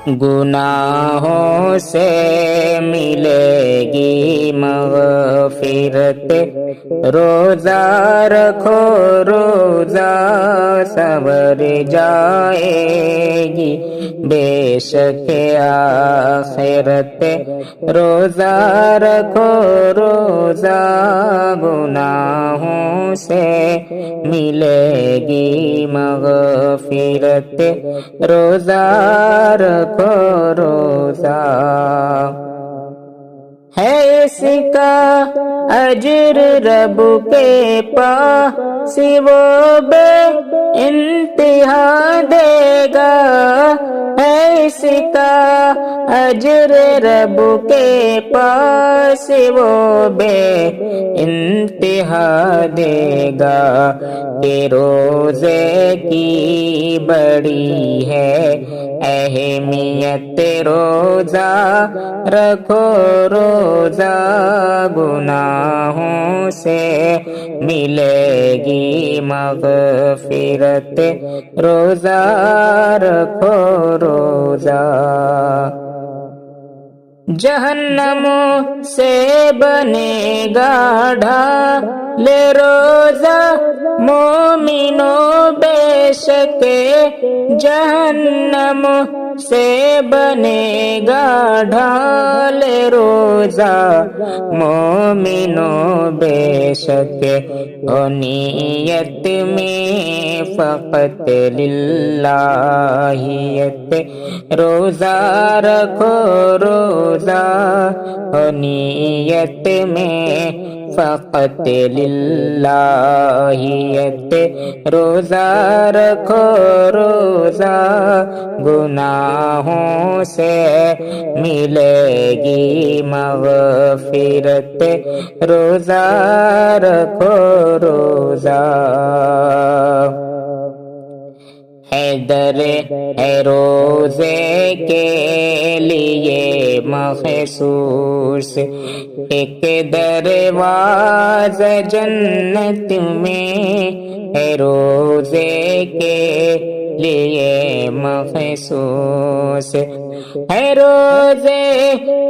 گناہوں سے ملے گی مغفرت، روزہ رکھو روزہ سنور جائے گی بے شک آخرت، روزہ رکھو روزہ گناہوں سے ملے گی مغفرت، روزہ رکھو روزہ ہے اس کا اجر رب کے پاس وہ بے انتہا دے گا، ہے اس کا اجر رب کے پاس وہ بے انتہا دے گا، کہ روزے کی بڑی ہے اہمیت، روزہ رکھو روزہ گناہوں سے ملے گی مغفرت، روزہ رکھو روزہ جہنم سے بنے گا ڈھال روزہ مومنوں بے شک جہنم سے بنے گا ڈھال روزہ مومنوں بے شک، ہو نیت میں فقط للہیت، روزہ رکھو روزہ ہو نیت میں فقط للہیت، روزہ رکھو روزہ گناہوں سے ملے گی مغفرت، روزہ رکھو روزہ حیدر ہے روزے کے لیے مخصوص ایک دروازہ جنت میں، ہے روزے کے لیے مخصوص، ہے روزے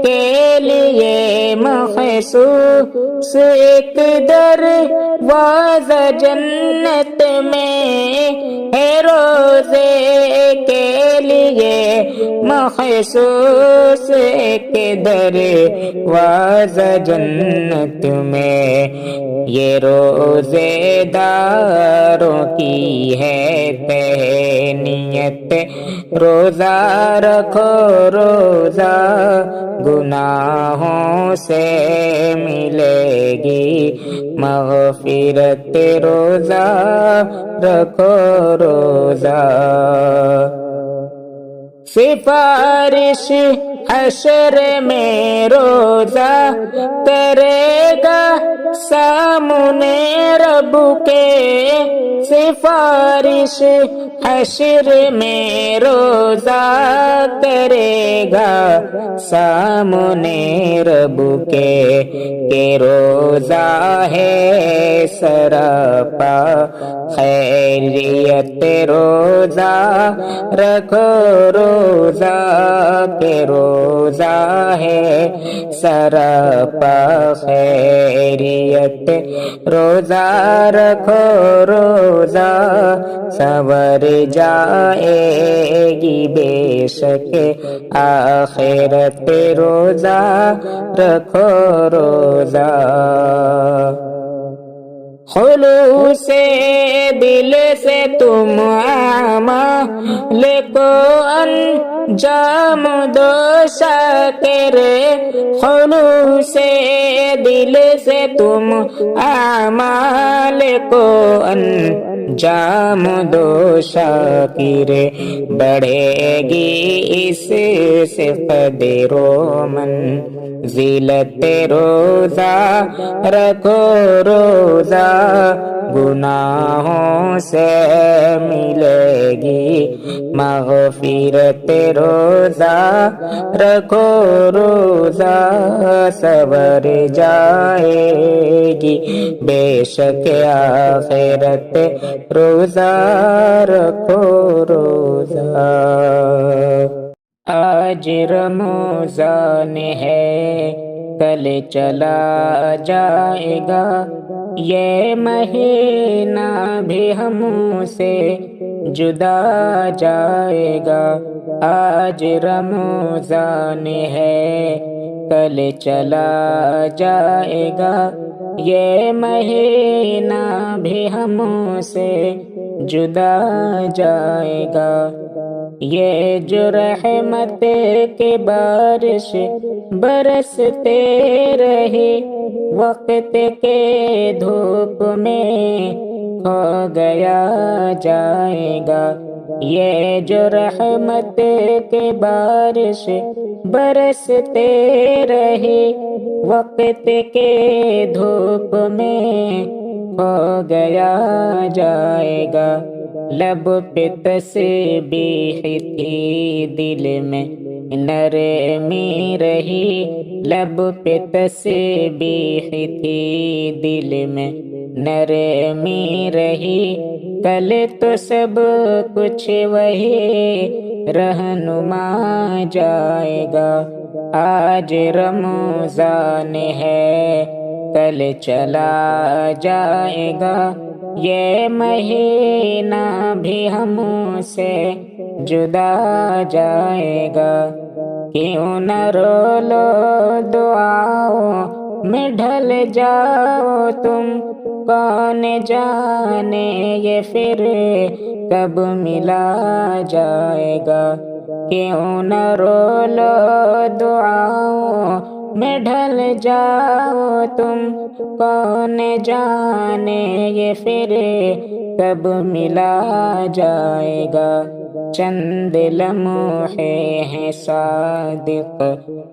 کے لیے مخصوص ایک دروازہ جنت میں، ہے روزے کے لیے مخصوص ایک دروازہ جنت میں، یہ روزے داروں کی ہے تہنیت، روزہ رکھو روزہ گناہوں سے ملے گی مغفرت، روزہ رکھو روزہ سفارش حشر میں روزہ کرے گا سامنے رب کے، سفارش حشر میں روزہ کرے گا سامنے رب کے، کہ روزہ ہے سراپا خیریت، روزہ رکھو روزہ کہ روزہ ہے سراپا خیریت، روزہ رکھو روزہ سنور جائے گی بے شک آخرت، روزہ رکھو روزہ خلوص دل سے تم اعمال کو انجام دو شاکر، خلوص دل سے تم اعمال کو انجام دو شاکر، بڑھے گی اس سے قدر و منزلت، روزہ رکھو روزہ گناہوں سے ملے گی مغفرت، روزہ رکھو روزہ سنور جائے گی بے شک آخرت، روزہ رکھو روزہ آج رمضان ہے کل چلا جائے گا، یہ مہینہ بھی ہم سے جدا جائے گا۔ آج رمضان ہے کل چلا جائے گا، یہ مہینہ بھی ہم سے جدا جائے گا۔ یہ جو رحمت کے بارش برستے رہی، وقت کے دھوپ میں کھو گیا جائے گا۔ یہ جو رحمت کے بارش برستے رہی، وقت کے دھوپ میں کھو گیا جائے گا۔ لب پہ تسبیح تھی دل میں نرمی رہی، لب پہ تسبیح تھی دل میں نرمی رہی، کل تو سب کچھ وہی رہنما جائے گا۔ آج رمضان ہے کل چلا جائے گا، یہ مہینہ بھی ہم سے جدا جائے گا۔ کیوں نہ رو لو دعاؤں میں ڈھل جاؤ تم، کون جانے یہ پھر کب ملا جائے گا۔ کیوں نہ رو لو دعاؤں میں ڈھل جاؤ تم، کون جانے یہ پھر کب ملا جائے گا۔ چند لمحے ہیں صادق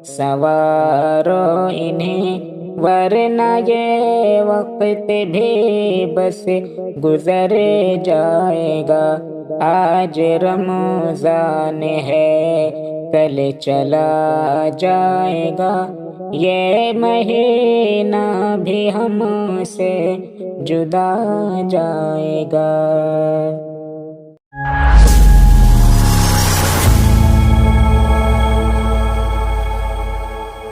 سنوارو انہیں، ورنہ یہ وقت بھی بس گزر جائے گا۔ آج رمضان ہے کل چلا جائے گا، یہ مہینہ بھی ہم سے جدا جائے گا۔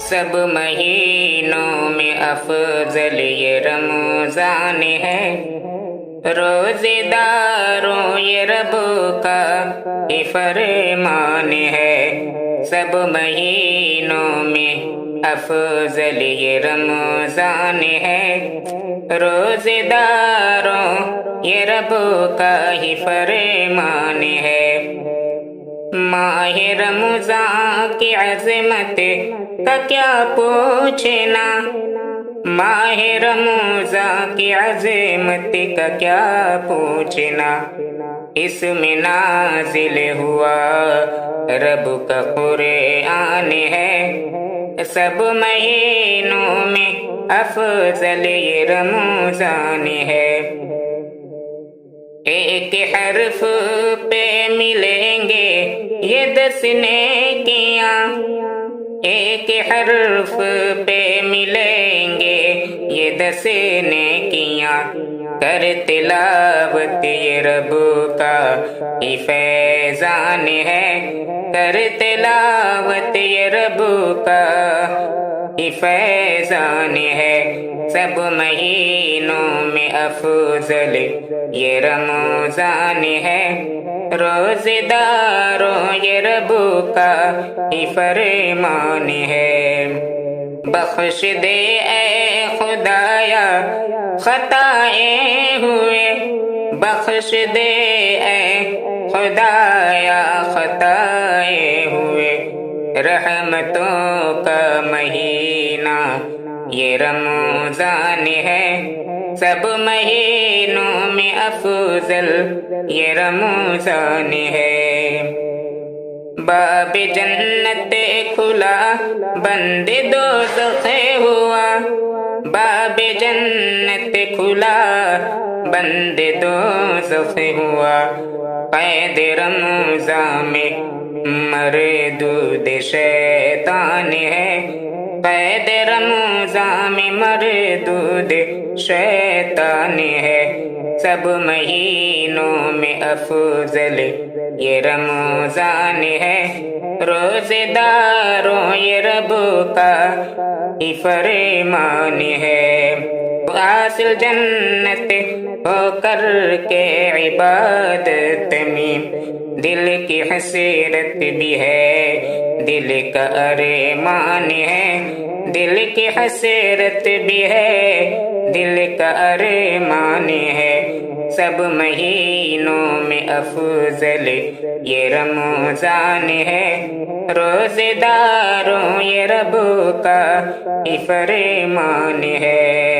سب مہینوں میں افضل یہ رمضان ہے، روزے داروں یہ رب کا یہ فرمان ہے۔ سب مہینوں میں افضل یہ رمضان ہے، روزے داروں یہ رب کا ہی فرمان ہے۔ ماہ رمضان کی عظمت کا کیا پوچھنا، ماہ رمضان کی عظمت کا کیا پوچھنا، اس میں نازل ہوا رب کا قرآن ہے۔ سب مہینوں میں افضل یہ رمضان ہے۔ ایک حرف پہ ملیں گے یہ 10 نیکیاں، ایک حرف پہ ملیں گے یہ 10 نیکیاں، کر تلاوت یہ رب کا ہی فیضان ہے، کر تلاوت یہ رب کا ہی فیضان ہے۔ سب مہینوں میں افضل یہ رمضان ہے، روزے داروں یہ رب کا ہی فرمان ہے۔ بخش دے اے خدایا خطائیں ہوئے، بخش دے اے خدایا خطائیں ہوئے، رحمتوں کا مہینہ یہ رمضان ہے۔ سب مہینوں میں افضل یہ رمضان ہے۔ باب جنت کھلا بند دوزخ ہوا، باب جنت کھلا بند دوزخ ہوا، قید رمضان میں مردود شیطان ہے، قید رمضان میں مردود شیطان ہے، سب مہینوں میں افضل یہ رمضان ہے، روزے داروں یہ رب کا ہی فرمان ہے، حاصل جنت ہو کر کے عبادت میں دل کی حسرت بھی ہے، دل کا ارمان ہے، دل کی حسرت بھی ہے، دل کا ارمان ہے، سب مہینوں میں افضل یہ رمضان ہے، روزے داروں یہ رب کا ہی فرمان ہے۔